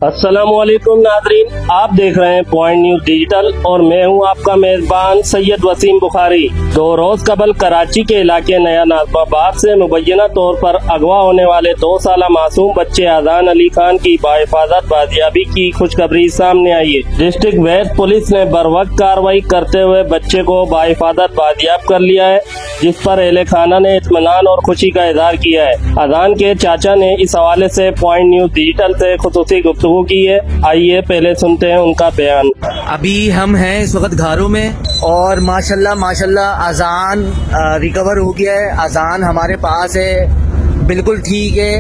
अस्सलामुअलैकुम नाज़रीन, आप देख रहे हैं पॉइंट न्यूज डिजिटल और मैं हूं आपका मेजबान सैयद वसीम बुखारी। 2 रोज कबल कराची के इलाके नया नाज़माबाद से मुबैना तौर पर अगवा होने वाले 2 साला मासूम बच्चे अजान अली खान की बाहिफाजत बाजियाबी की खुशखबरी सामने आई है। डिस्ट्रिक्ट वेस्ट पुलिस ने बरवक्त कार्रवाई करते हुए बच्चे को बाहिफाजत बाजियाब कर लिया है, जिस पर अहले खाना ने इत्मीनान और खुशी का इजहार किया है। अजान के चाचा ने इस हवाले से पॉइंट न्यूज डिजिटल से खुसूसी गुफ्तगू की है। आइए पहले सुनते हैं उनका बयान। अभी हम हैं इस वक्त घरों में और माशाल्लाह अजान रिकवर हो गया है। अजान हमारे पास है, बिल्कुल ठीक है।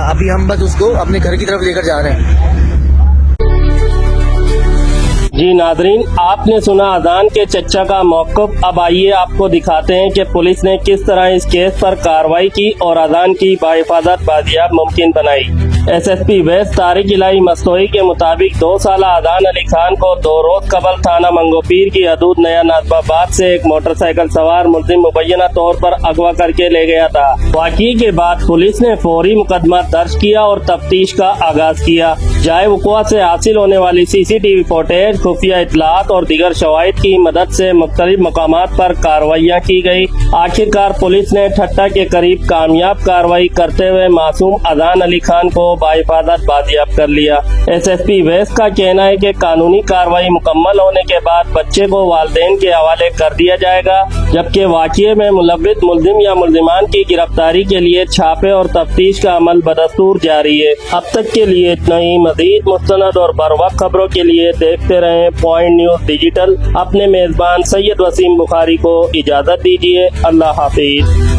अभी हम बस उसको अपने घर की तरफ लेकर जा रहे हैं। जी नाजरीन, आपने सुना अजान के चच्चा का मौक़िफ़। अब आइए आपको दिखाते हैं कि पुलिस ने किस तरह इस केस पर कार्रवाई की और अजान की बाहिफाजत बाजियाब मुमकिन बनाई। SSP वेस्ट तारिक इलाही मस्तोई के मुताबिक 2 साला अजान अली खान को 2 रोज कबल थाना मंगोपीर की हदूद नया नाज़माबाद से एक मोटरसाइकिल सवार मुल्जिम मुबैना तौर पर अगवा करके ले गया था। वाक़ई के बाद पुलिस ने फौरी मुकदमा दर्ज किया और तफ्तीश का आगाज किया। जाए वक़ुआ से हासिल होने वाली CCTV फुटेज, खुफिया इत्तलात और दीगर शवाहिद की मदद से मुख्तलिफ मकामात पर कार्रवाइयाँ की गई। आखिरकार पुलिस ने ठट्टा के करीब कामयाब कार्रवाई करते हुए मासूम अजान अली खान को बाहिफाजत बाजियाब कर लिया। SSP वेस्ट का कहना है कि कानूनी कार्रवाई मुकम्मल होने के बाद बच्चे को वालिदैन के हवाले कर दिया जाएगा, जबकि वाक़ये में मुलव्विस मुल्जिम या मुल्जिमान की गिरफ्तारी के लिए छापे और तफ्तीश का अमल बदस्तूर जारी है। अब तक के लिए इतना ही। मज़ीद मुस्तनद और बरवक्त खबरों के लिए देखते रहें पॉइंट न्यूज डिजिटल। अपने मेजबान सैयद वसीम बुखारी को इजाजत दीजिए। अल्लाह हाफिज।